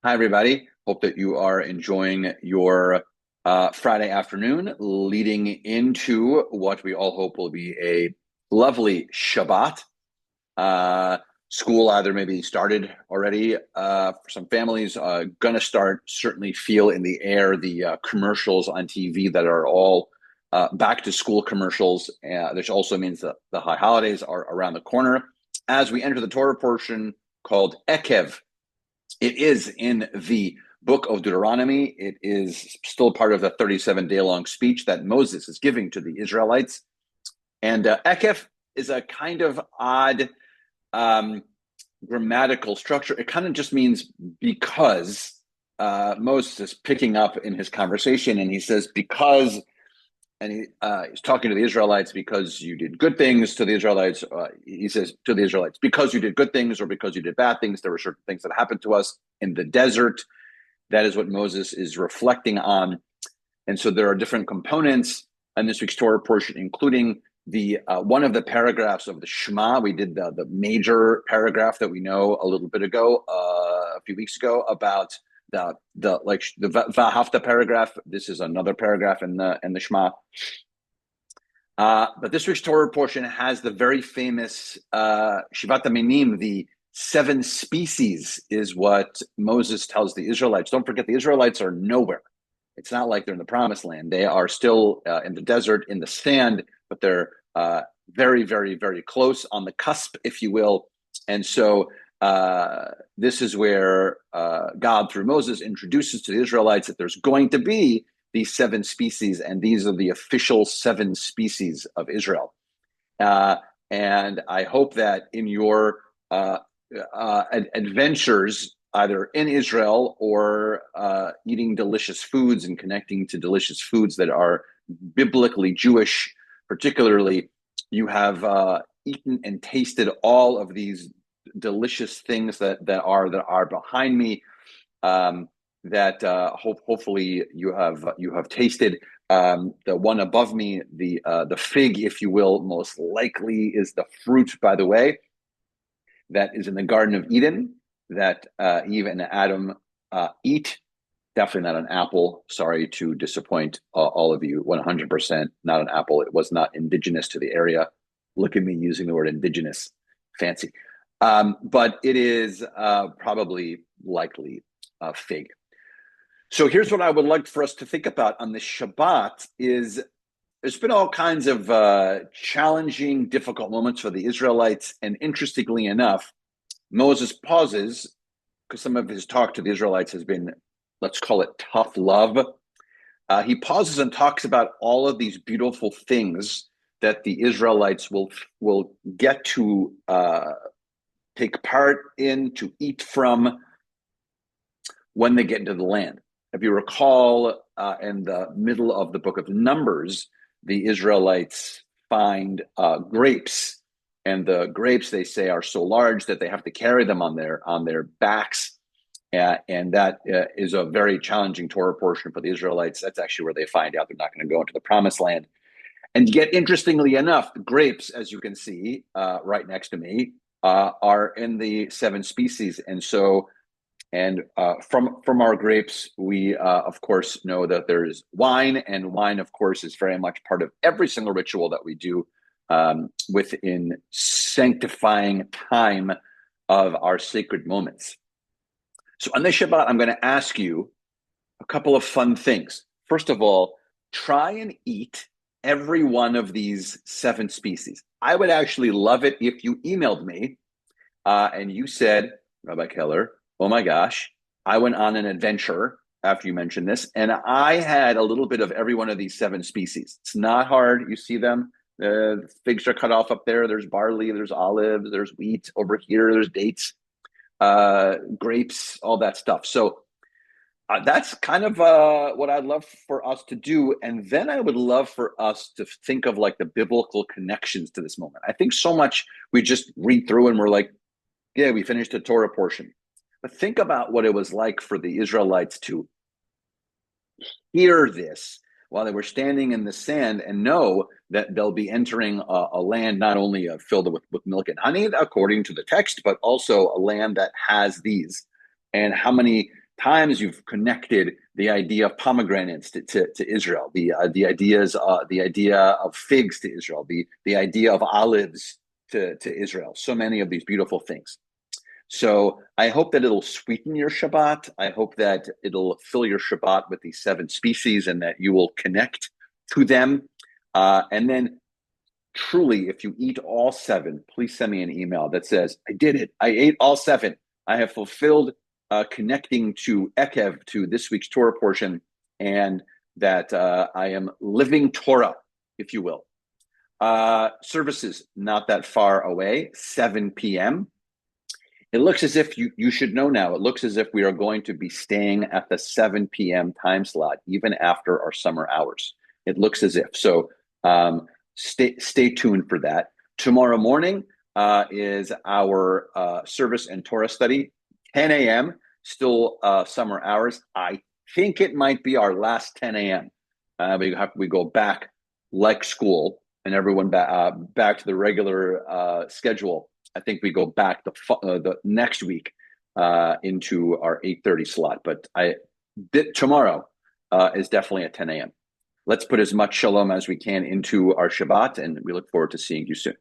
Hi, everybody. Hope that you are enjoying your Friday afternoon, leading into what we all hope will be a lovely Shabbat. Uh, School either maybe started already for some families, going to start. Certainly feel in the air the commercials on TV that are all back to school commercials. This also means that the high holidays are around the corner. As we enter the Torah portion called Ekev, it is in the book of Deuteronomy. It is still part of the 37-day long speech that Moses is giving to the Israelites. And Ekev is a kind of odd um, grammatical structure. It kind of just means because Moses is picking up in his conversation, and he says, because, and he's talking to the Israelites because you did good things to the Israelites. He says to the Israelites, because you did good things or because you did bad things, there were certain things that happened to us in the desert. That is what Moses is reflecting on. And so there are different components in this week's Torah portion, including the one of the paragraphs of the Shema. We did the major paragraph that we know a little bit ago, a few weeks ago, about the Vahafta paragraph. This is another paragraph in the Shema. But this week's Torah portion has the very famous Shivat HaMinim, the seven species, is what Moses tells the Israelites. Don't forget, the Israelites are nowhere. It's not like they're in the promised land. They are still in the desert, in the stand, but they're very, very, very close on the cusp, if you will. And so this is where God, through Moses, introduces to the Israelites that there's going to be these seven species, and these are the official seven species of Israel. And I hope that in your adventures, either in Israel or eating delicious foods and connecting to delicious foods that are biblically Jewish, particularly, you have eaten and tasted all of these delicious things that are behind me. That hopefully you have tasted. The one above me, the fig, if you will, most likely is the fruit, by the way, that is in the Garden of Eden that Eve and Adam eat. Definitely not an apple. Sorry to disappoint all of you. 100% not an apple. It was not indigenous to the area. Look at me using the word indigenous. Fancy. But it is probably likely a fig. So here's what I would like for us to think about on this Shabbat is there's been all kinds of challenging, difficult moments for the Israelites. And interestingly enough, Moses pauses because some of his talk to the Israelites has been, let's call it tough love. He pauses and talks about all of these beautiful things that the Israelites will get to take part in, to eat from when they get into the land. If you recall, in the middle of the book of Numbers, the Israelites find grapes, and the grapes, they say, are so large that they have to carry them on their backs, and that is a very challenging Torah portion for the Israelites. That's actually where they find out they're not going to go into the Promised Land. And yet, interestingly enough, the grapes, as you can see right next to me, are in the seven species, and so. And from our grapes, we of course know that there's wine, and wine, of course, is very much part of every single ritual that we do within sanctifying time of our sacred moments. So on this Shabbat, I'm going to ask you a couple of fun things. First of all, try and eat every one of these seven species. I would actually love it if you emailed me and you said, Rabbi Keller, oh my gosh, I went on an adventure after you mentioned this, and I had a little bit of every one of these seven species. It's not hard. You see them. Figs are cut off up there. There's barley, there's olives, there's wheat over here, there's dates, grapes, all that stuff. So that's kind of what I'd love for us to do. And then I would love for us to think of like the biblical connections to this moment. I think so much we just read through and we're like, yeah, we finished the Torah portion. But think about what it was like for the Israelites to hear this while they were standing in the sand and know that they'll be entering a land not only filled with milk and honey, according to the text, but also a land that has these. And how many times you've connected the idea of pomegranates to Israel, the idea of figs to Israel, the idea of olives to Israel. So many of these beautiful things. So I hope that it'll sweeten your Shabbat. I hope that it'll fill your Shabbat with these 7 species and that you will connect to them. And then truly, if you eat all 7, please send me an email that says, I did it. I ate all 7. I have fulfilled connecting to Ekev, to this week's Torah portion, and that I am living Torah, if you will. Services not that far away, 7 p.m. It looks as if you should know now. It looks as if we are going to be staying at the 7 p.m. time slot, even after our summer hours. It looks as if. So stay tuned for that. Tomorrow morning is our service and Torah study, 10 a.m., still summer hours. I think it might be our last 10 a.m. We go back like school and everyone back to the regular schedule. I think we go back the next week into our 8:30 slot. But tomorrow is definitely at 10 a.m. Let's put as much shalom as we can into our Shabbat, and we look forward to seeing you soon.